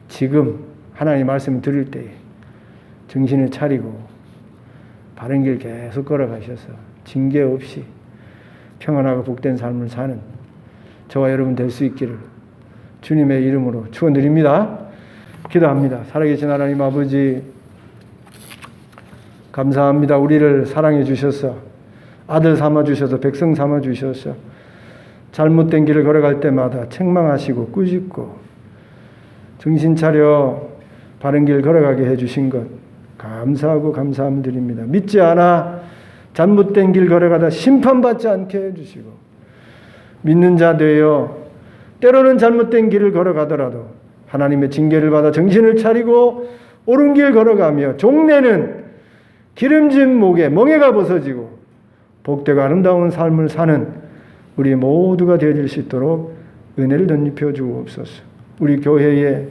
지금 하나님 말씀을 들을 때에 정신을 차리고 바른 길 계속 걸어가셔서 징계 없이 평안하고 복된 삶을 사는 저와 여러분 될 수 있기를 주님의 이름으로 축원드립니다. 기도합니다. 살아계신 하나님 아버지, 감사합니다. 우리를 사랑해 주셔서 아들 삼아 주셔서 백성 삼아 주셔서 잘못된 길을 걸어갈 때마다 책망하시고 꾸짖고 정신 차려 바른 길 걸어가게 해주신 것 감사하고 감사함 드립니다. 믿지 않아 잘못된 길 걸어가다 심판받지 않게 해주시고 믿는 자 되어 때로는 잘못된 길을 걸어가더라도 하나님의 징계를 받아 정신을 차리고 옳은 길 걸어가며 종래는 기름진 목에 멍에가 벗어지고 복되고 아름다운 삶을 사는 우리 모두가 되어질 수 있도록 은혜를 덧입혀 주옵소서. 우리 교회의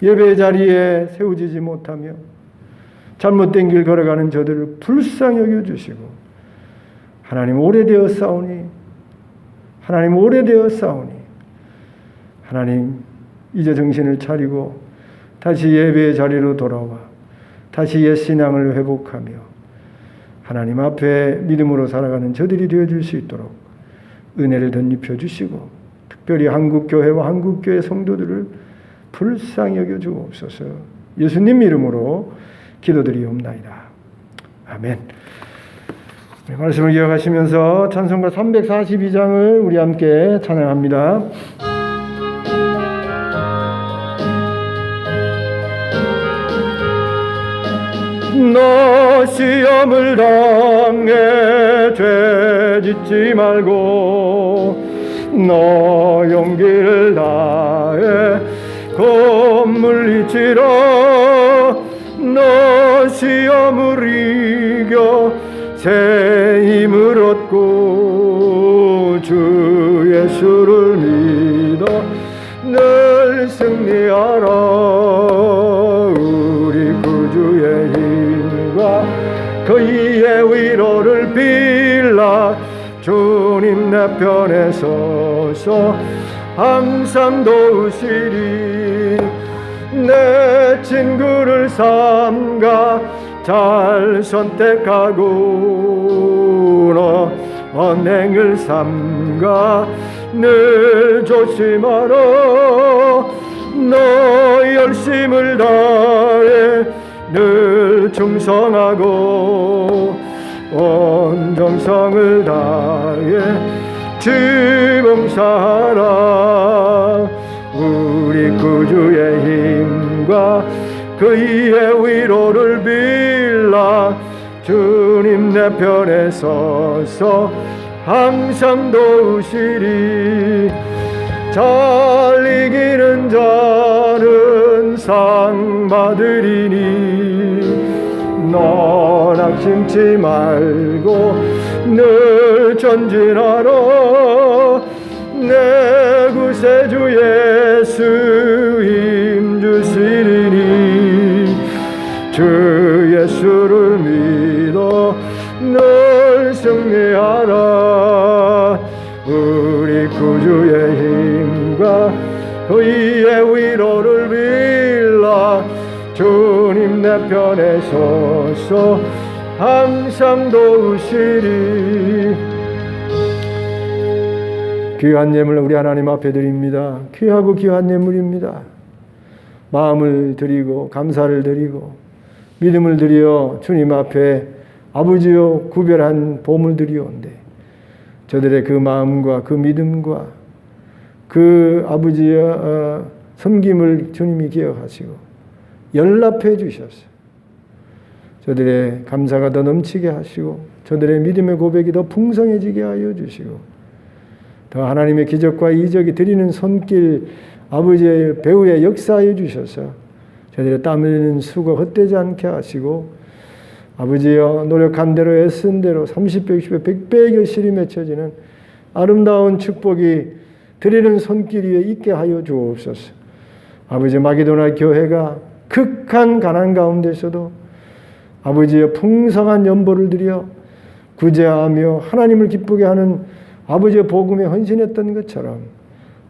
예배 자리에 세워지지 못하며 잘못된 길 걸어가는 저들을 불쌍히 여겨주시고 하나님 오래되었사오니 하나님 이제 정신을 차리고 다시 예배의 자리로 돌아와 다시 옛 신앙을 회복하며 하나님 앞에 믿음으로 살아가는 저들이 되어줄 수 있도록 은혜를 덧입혀 주시고 특별히 한국교회와 한국교회 성도들을 불쌍히 여겨주옵소서. 예수님 이름으로 기도드리옵나이다. 아멘. 말씀을 기억하시면서 찬송가 342장을 우리 함께 찬양합니다. 너 시험을 당해 죄 짓지 말고 너 용기를 다해 곧 물리치라. 너 시험을 이겨 새 힘을 얻고 주 예수를 믿어 늘 승리하라. 우리 구주의 힘과 그의 위로를 빌라. 주님 내 편에 서서 항상 도우시리. 내 친구를 삼가 잘 선택하고 너 언행을 삼가 늘 조심하라. 너 열심을 다해 늘 충성하고 온 정성을 다해 주 봉사하라. 우리 구주의 힘과 그의 위로를 빌라. 주님 내 편에 서서 항상 도우시리. 잘 이기는 자는 상 받으리니 너 낙심치 말고 늘 전진하라. 내 구세주 예수 힘주시리니 주 예수를 믿어 늘 승리하라. 우리 구주의 힘과 그의 위로를 빌라. 주님 내 편에 서서 항상 도우시리. 귀한 예물 우리 하나님 앞에 드립니다. 귀하고 귀한 예물입니다. 마음을 드리고 감사를 드리고 믿음을 드려 주님 앞에 아버지여 구별한 보물들이온데 저들의 그 마음과 그 믿음과 그 아버지의 섬김을 주님이 기억하시고 연락해 주셨어요. 저들의 감사가 더 넘치게 하시고 저들의 믿음의 고백이 더 풍성해지게 하여 주시고 더 하나님의 기적과 이적이 드리는 손길 아버지의 배후에 역사하여 주셔서 저들의 땀 흘리는 수고 헛되지 않게 하시고 아버지여 노력한 대로 애쓴 대로 30배, 60배, 100배의 결실이 맺혀지는 아름다운 축복이 드리는 손길 위에 있게 하여 주옵소서. 아버지 마게도나 교회가 극한 가난 가운데서도 아버지의 풍성한 연보를 드려 구제하며 하나님을 기쁘게 하는 아버지의 복음에 헌신했던 것처럼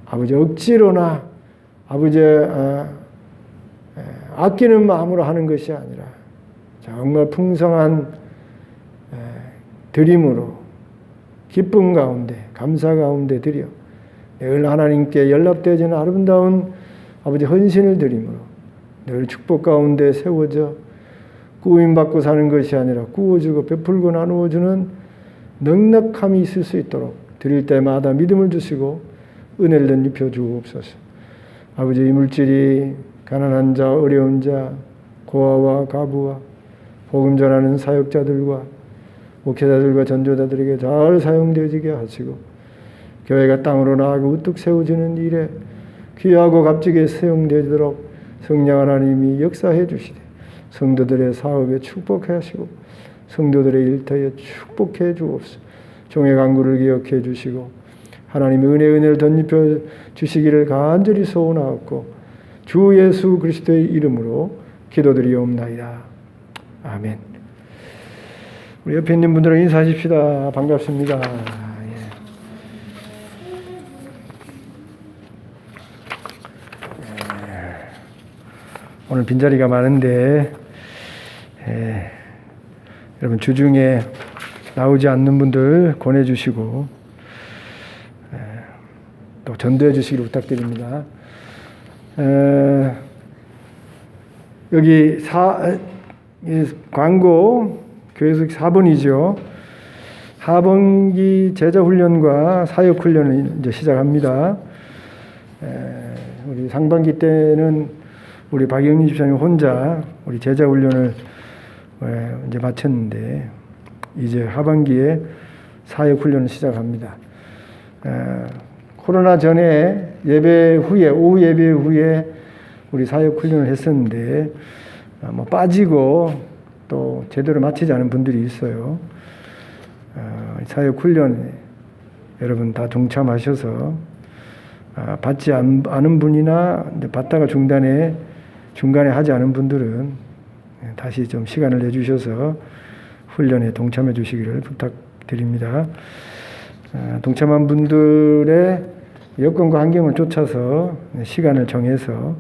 아버지 억지로나 아버지의 아끼는 마음으로 하는 것이 아니라 정말 풍성한 드림으로 기쁨 가운데 감사 가운데 드려 늘 하나님께 연락되어지는 아름다운 아버지 헌신을 드림으로 늘 축복 가운데 세워져 구원받고 사는 것이 아니라 구워주고 베풀고 나누어주는 넉넉함이 있을 수 있도록 드릴 때마다 믿음을 주시고 은혜를 덧입혀 주옵소서. 아버지 이 물질이 가난한 자, 어려운 자, 고아와 가부와 복음 전하는 사역자들과 목회자들과 전도자들에게 잘 사용되어지게 하시고 교회가 땅으로 나아가 우뚝 세워지는 일에 귀하고 값지게 사용되도록 성령 하나님이 역사해 주시되 성도들의 사업에 축복해 하시고 성도들의 일터에 축복해 주옵소서. 종의 간구를 기억해 주시고 하나님의 은혜를 덧입혀 주시기를 간절히 소원하옵고 주 예수 그리스도의 이름으로 기도드리옵나이다. 아멘. 우리 옆에 있는 분들은 인사하십시다. 반갑습니다. 오늘 빈자리가 많은데 여러분 주중에 나오지 않는 분들 권해주시고 또 전도해 주시기를 부탁드립니다. 여기 광고 교회에서 4번이죠. 4번기 제자훈련과 사역훈련을 이제 시작합니다. 우리 상반기 때는 우리 박영리 집사님 혼자 우리 제자훈련을 이제 마쳤는데 이제 하반기에 사역훈련을 시작합니다. 코로나 전에 예배 후에 오후 예배 후에 우리 사역훈련을 했었는데 뭐 빠지고 또 제대로 마치지 않은 분들이 있어요. 사역훈련 여러분 다 동참하셔서 받지 않은 분이나 이제 받다가 중간에 하지 않은 분들은 다시 좀 시간을 내주셔서 훈련에 동참해 주시기를 부탁드립니다. 동참한 분들의 여건과 환경을 쫓아서 시간을 정해서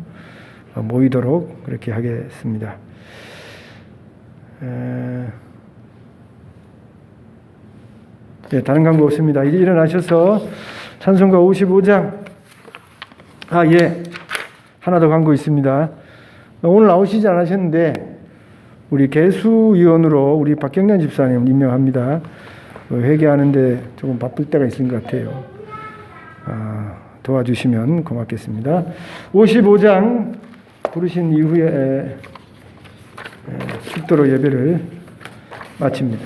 모이도록 그렇게 하겠습니다. 네, 다른 광고 없습니다. 이제 일어나셔서 찬송가 55장 하나 더 광고 있습니다. 오늘 나오시지 않으셨는데 우리 개수위원으로 우리 박경란 집사님 임명합니다. 회개하는데 조금 바쁠 때가 있는 것 같아요. 도와주시면 고맙겠습니다. 55장 부르신 이후에 축도로 예배를 마칩니다.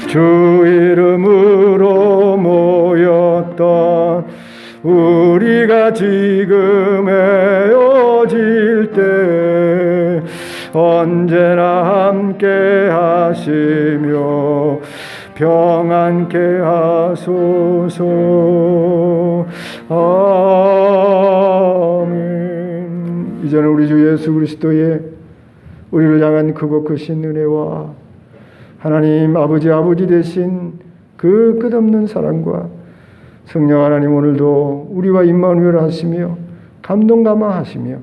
주 이름으로 모였던 지금 헤어질 때 언제나 함께 하시며 평안케 하소서. 아멘. 이제는 우리 주 예수 그리스도의 우리를 향한 크고 크신 은혜와 하나님 아버지 되신 그 끝없는 사랑과 성령 하나님 오늘도 우리와 임마누엘 하시며 감동 감화하시며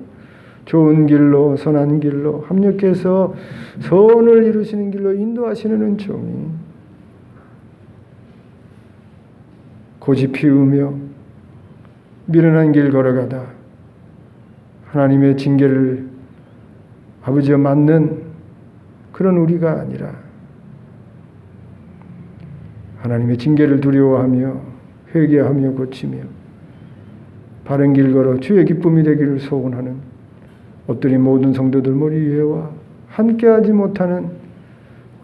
좋은 길로 선한 길로 합력해서 선을 이루시는 길로 인도하시는 은총이 고집 피우며 미련한 길 걸어가다 하나님의 징계를 아버지와 맞는 그런 우리가 아니라 하나님의 징계를 두려워하며 회개하며 고치며 바른 길 걸어 주의 기쁨이 되기를 소원하는 엎드린 모든 성도들 머리 위에와 함께하지 못하는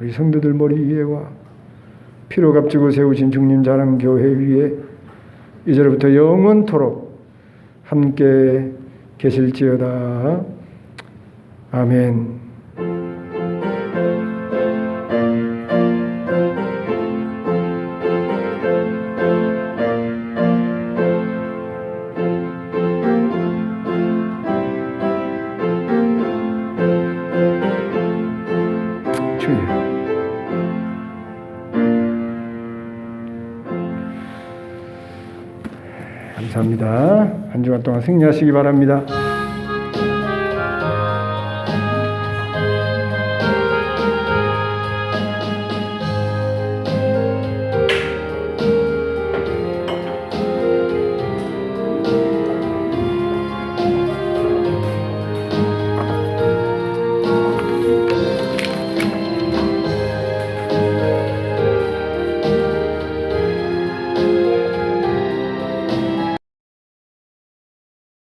우리 성도들 머리 위에와 피로 값지고 세우신 주님 자랑 교회 위에 이제부터 영원토록 함께 계실지어다. 아멘. 감사합니다. 한 주간 동안 승리하시기 바랍니다.